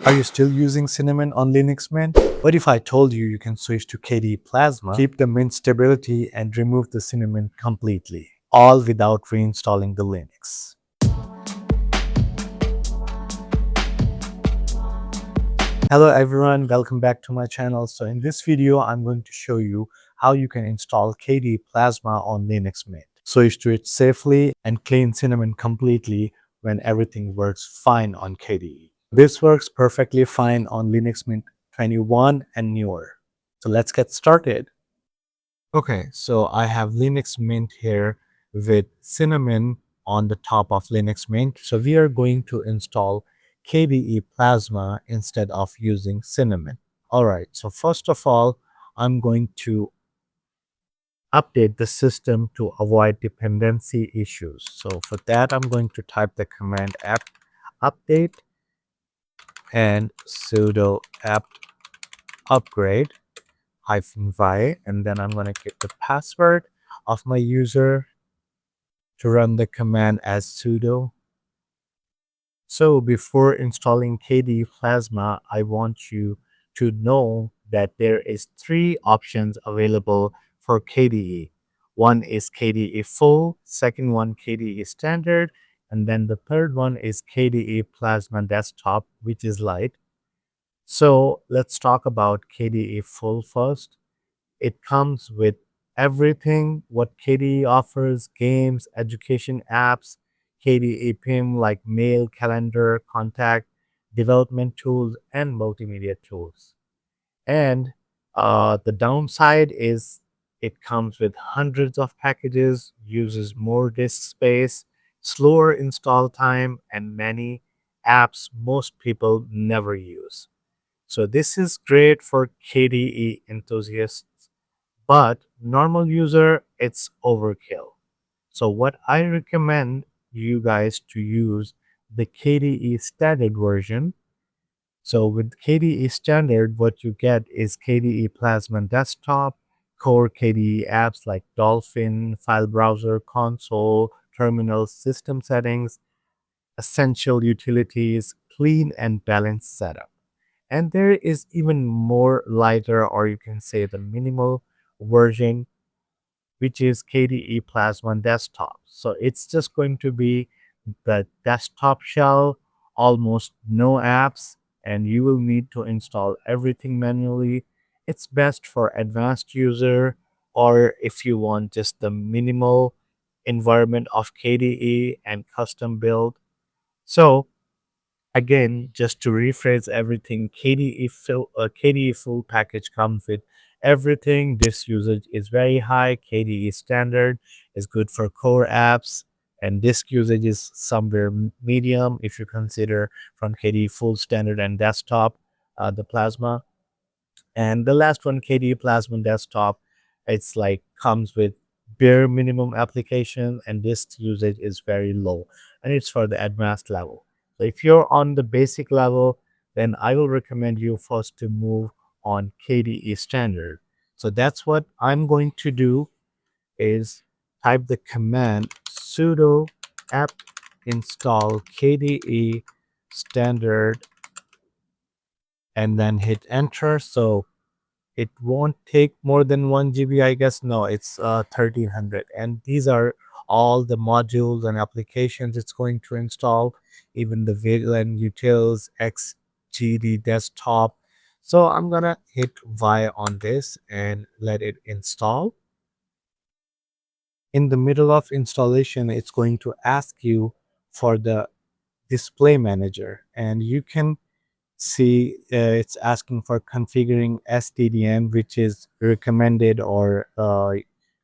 Are you still using Cinnamon on Linux Mint? What if I told you you can switch to KDE Plasma, keep the Mint stability, and remove the Cinnamon completely, all without reinstalling the Linux? Hello everyone, welcome back to my channel. So in this video, I'm going to show you how you can install KDE Plasma on Linux Mint. Switch to it safely and clean Cinnamon completely when everything works fine on KDE. This works perfectly fine on Linux Mint 21 and newer. So let's get started. Okay, so I have Linux Mint here with Cinnamon on the top of Linux Mint. So we are going to install KDE Plasma instead of using Cinnamon. All right, so first of all, I'm going to update the system to avoid dependency issues. So for that, I'm going to type the command apt update and sudo apt upgrade -y, and then I'm going to get the password of my user to run the command as sudo. So before installing KDE Plasma, I want you to know that there is three options available for KDE. One is KDE Full, second one KDE Standard, and then the third one is KDE Plasma Desktop, which is light. So let's talk about KDE Full first. It comes with everything what KDE offers: games, education apps, KDE PIM like mail, calendar, contact, development tools, and multimedia tools. And the downside is it comes with hundreds of packages, uses more disk space, slower install time, and many apps most people never use. So this is great for KDE enthusiasts, but normal user, it's overkill. So what I recommend you guys to use the KDE standard version. So with KDE standard, what you get is KDE Plasma Desktop, core KDE apps like Dolphin, file browser, console, terminal, system settings, essential utilities, clean and balanced setup. And there is even more lighter, or you can say the minimal version, which is KDE Plasma Desktop. So it's just going to be the desktop shell, almost no apps, and you will need to install everything manually. It's best for advanced user, or if you want just the minimal environment of KDE and custom build. So again, just to rephrase everything, KDE full package comes with everything. Disk usage is very high. KDE standard is good for core apps, and disk usage is somewhere medium if you consider from KDE full standard and desktop, the Plasma. And the last one, KDE Plasma Desktop, it's like comes with bare minimum application, and disk usage is very low, and it's for the advanced level. So if you're on the basic level, then I will recommend you first to move on KDE Standard. So that's what I'm going to do, is type the command sudo apt install KDE Standard and then hit enter. So it won't take more than 1 GB, I guess. No, it's 1300. And these are all the modules and applications it's going to install, even the Wayland utils, XGD desktop. So I'm gonna hit Y on this and let it install. In the middle of installation, it's going to ask you for the display manager, and you can see it's asking for configuring STDM, which is recommended, or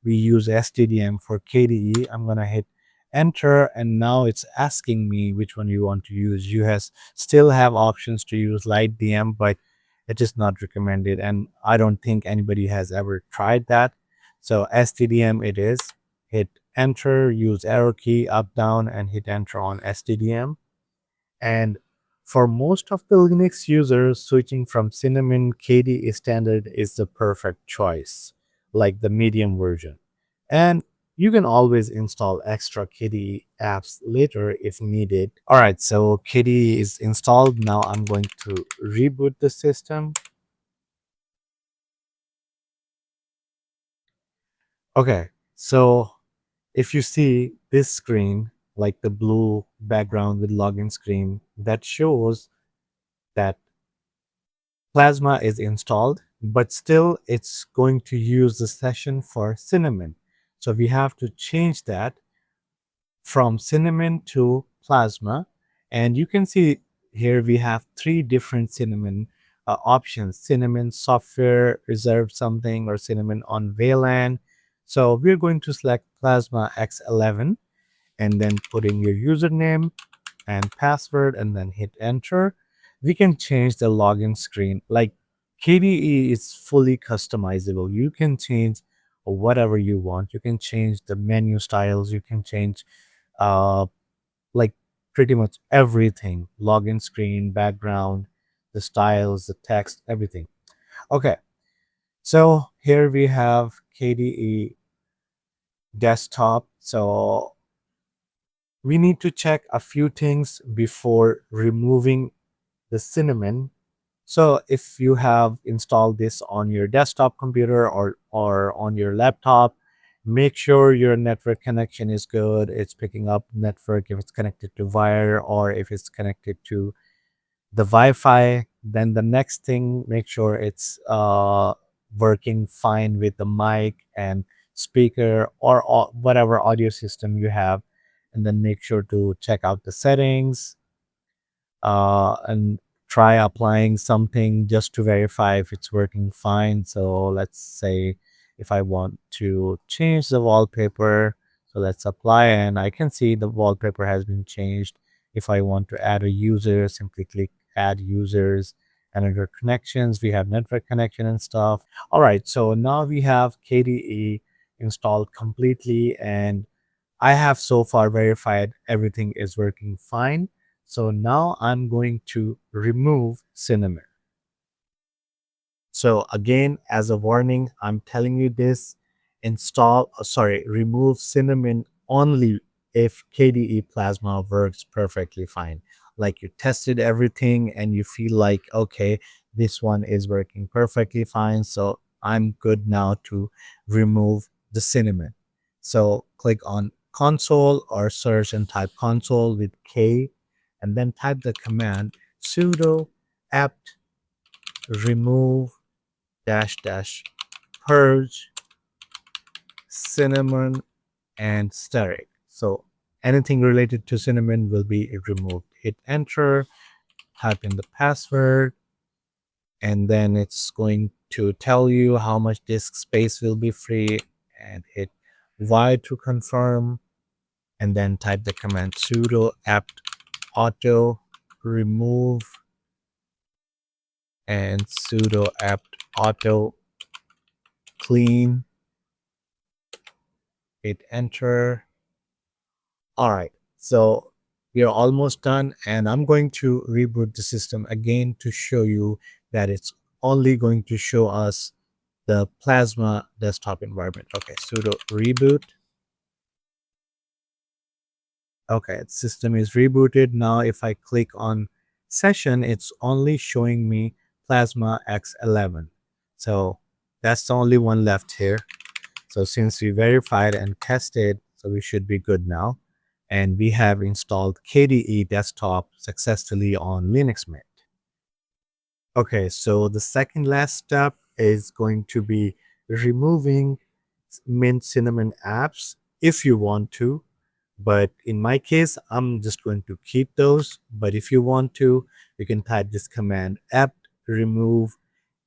we use STDM for KDE. I'm gonna hit enter, and now it's asking me which one you want to use. You still have options to use light DM, but it is not recommended, and I don't think anybody has ever tried that. So STDM it is. Hit enter, use arrow key up down, and hit enter on STDM. And for most of the Linux users, switching from Cinnamon KDE Standard is the perfect choice, like the medium version. And You can always install extra KDE apps later if needed. All right, so KDE is installed. Now I'm going to reboot the system. Okay, so if you see this screen, like the blue background with login screen, that shows that Plasma is installed, but still it's going to use the session for Cinnamon. So we have to change that from Cinnamon to Plasma. And you can see here we have three different Cinnamon options: Cinnamon software, reserved something, or Cinnamon on Wayland. So we're going to select Plasma X11 and then put in your username and password and then hit enter. We can change the login screen. Like KDE is fully customizable. You can change whatever you want. You can change the menu styles. You can change uh like pretty much everything. Login screen, background, the styles, the text, everything. Okay. So here we have KDE desktop. So we need to check a few things before removing the cinnamon. So if you have installed this on your desktop computer or on your laptop, make sure your network connection is good. It's picking up network if it's connected to wire or if it's connected to the Wi-Fi. Then the next thing, make sure it's working fine with the mic and speaker or whatever audio system you have. And then make sure to check out the settings and try applying something just to verify if it's working fine. So let's say if I want to change the wallpaper, so let's apply and I can see the wallpaper has been changed. If I want to add a user, simply click add users and under connections, we have network connection and stuff. All right, so now we have KDE installed completely and I have so far verified everything is working fine. So now I'm going to remove cinnamon. So again, as a warning, I'm telling you this, remove cinnamon only if KDE Plasma works perfectly fine. Like you tested everything and you feel like, okay, this one is working perfectly fine. So I'm good now to remove the cinnamon. So click on console or search and type console with K and then type the command sudo apt remove dash dash purge cinnamon and steric. So anything related to cinnamon will be removed. Hit enter, type in the password, and then it's going to tell you how much disk space will be free and hit Y to confirm and then type the command sudo apt auto remove and sudo apt auto clean. Hit enter. All right, so we are almost done and I'm going to reboot the system again to show you that it's only going to show us the Plasma desktop environment. Okay, sudo reboot. Okay, the system is rebooted. Now if I click on session, it's only showing me Plasma X11. So that's the only one left here. So since we verified and tested, so we should be good now. And we have installed KDE Desktop successfully on Linux Mint. Okay, so the second last step is going to be removing Mint Cinnamon apps if you want to. But in my case, I'm just going to keep those. But if you want to, you can type this command apt remove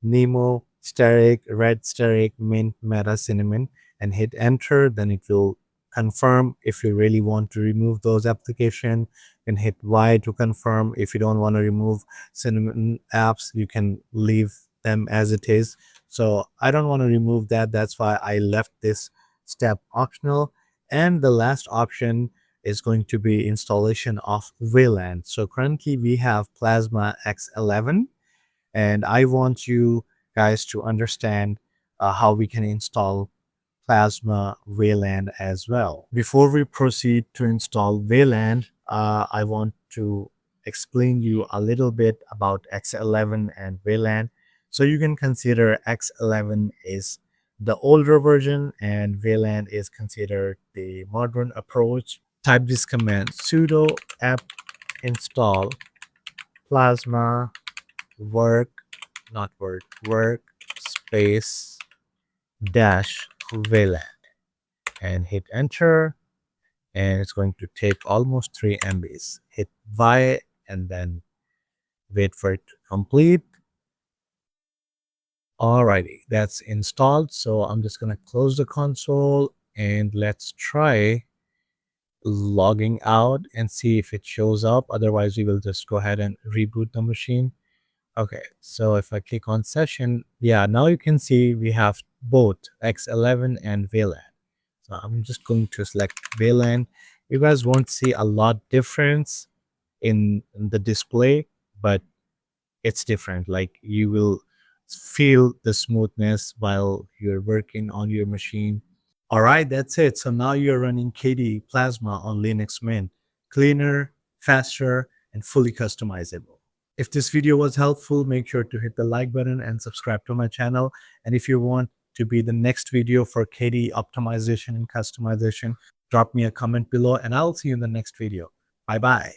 Nemo, Steric, Red Steric, Mint, Meta, Cinnamon, and hit enter. Then it will confirm if you really want to remove those applications. You can hit Y to confirm. If you don't want to remove Cinnamon apps, you can leave them as it is. So I don't want to remove that. That's why I left this step optional. And the last option is going to be installation of Wayland. So currently we have Plasma X11 and I want you guys to understand how we can install Plasma, Wayland as well. Before we proceed to install Wayland, I want to explain you a little bit about X11 and Wayland. So you can consider X11 is the older version and Wayland is considered the modern approach. Type this command sudo apt install plasma work, not word, work space dash Wayland and hit enter, and it's going to take almost 3 MBs. Hit Y and then wait for it to complete. Alrighty, that's installed. So I'm just gonna close the console and let's try logging out and see if it shows up. Otherwise, we will just go ahead and reboot the machine. Okay, so if I click on session, yeah, now you can see we have both X11 and Wayland. So I'm just going to select Wayland. You guys won't see a lot difference in the display, but it's different. Like you will feel the smoothness while you're working on your machine. All right, that's it. So now you're running KDE Plasma on Linux Mint. Cleaner, faster, and fully customizable. If this video was helpful, make sure to hit the like button and subscribe to my channel. And if you want to be the next video for KDE optimization and customization, drop me a comment below and I'll see you in the next video. Bye bye.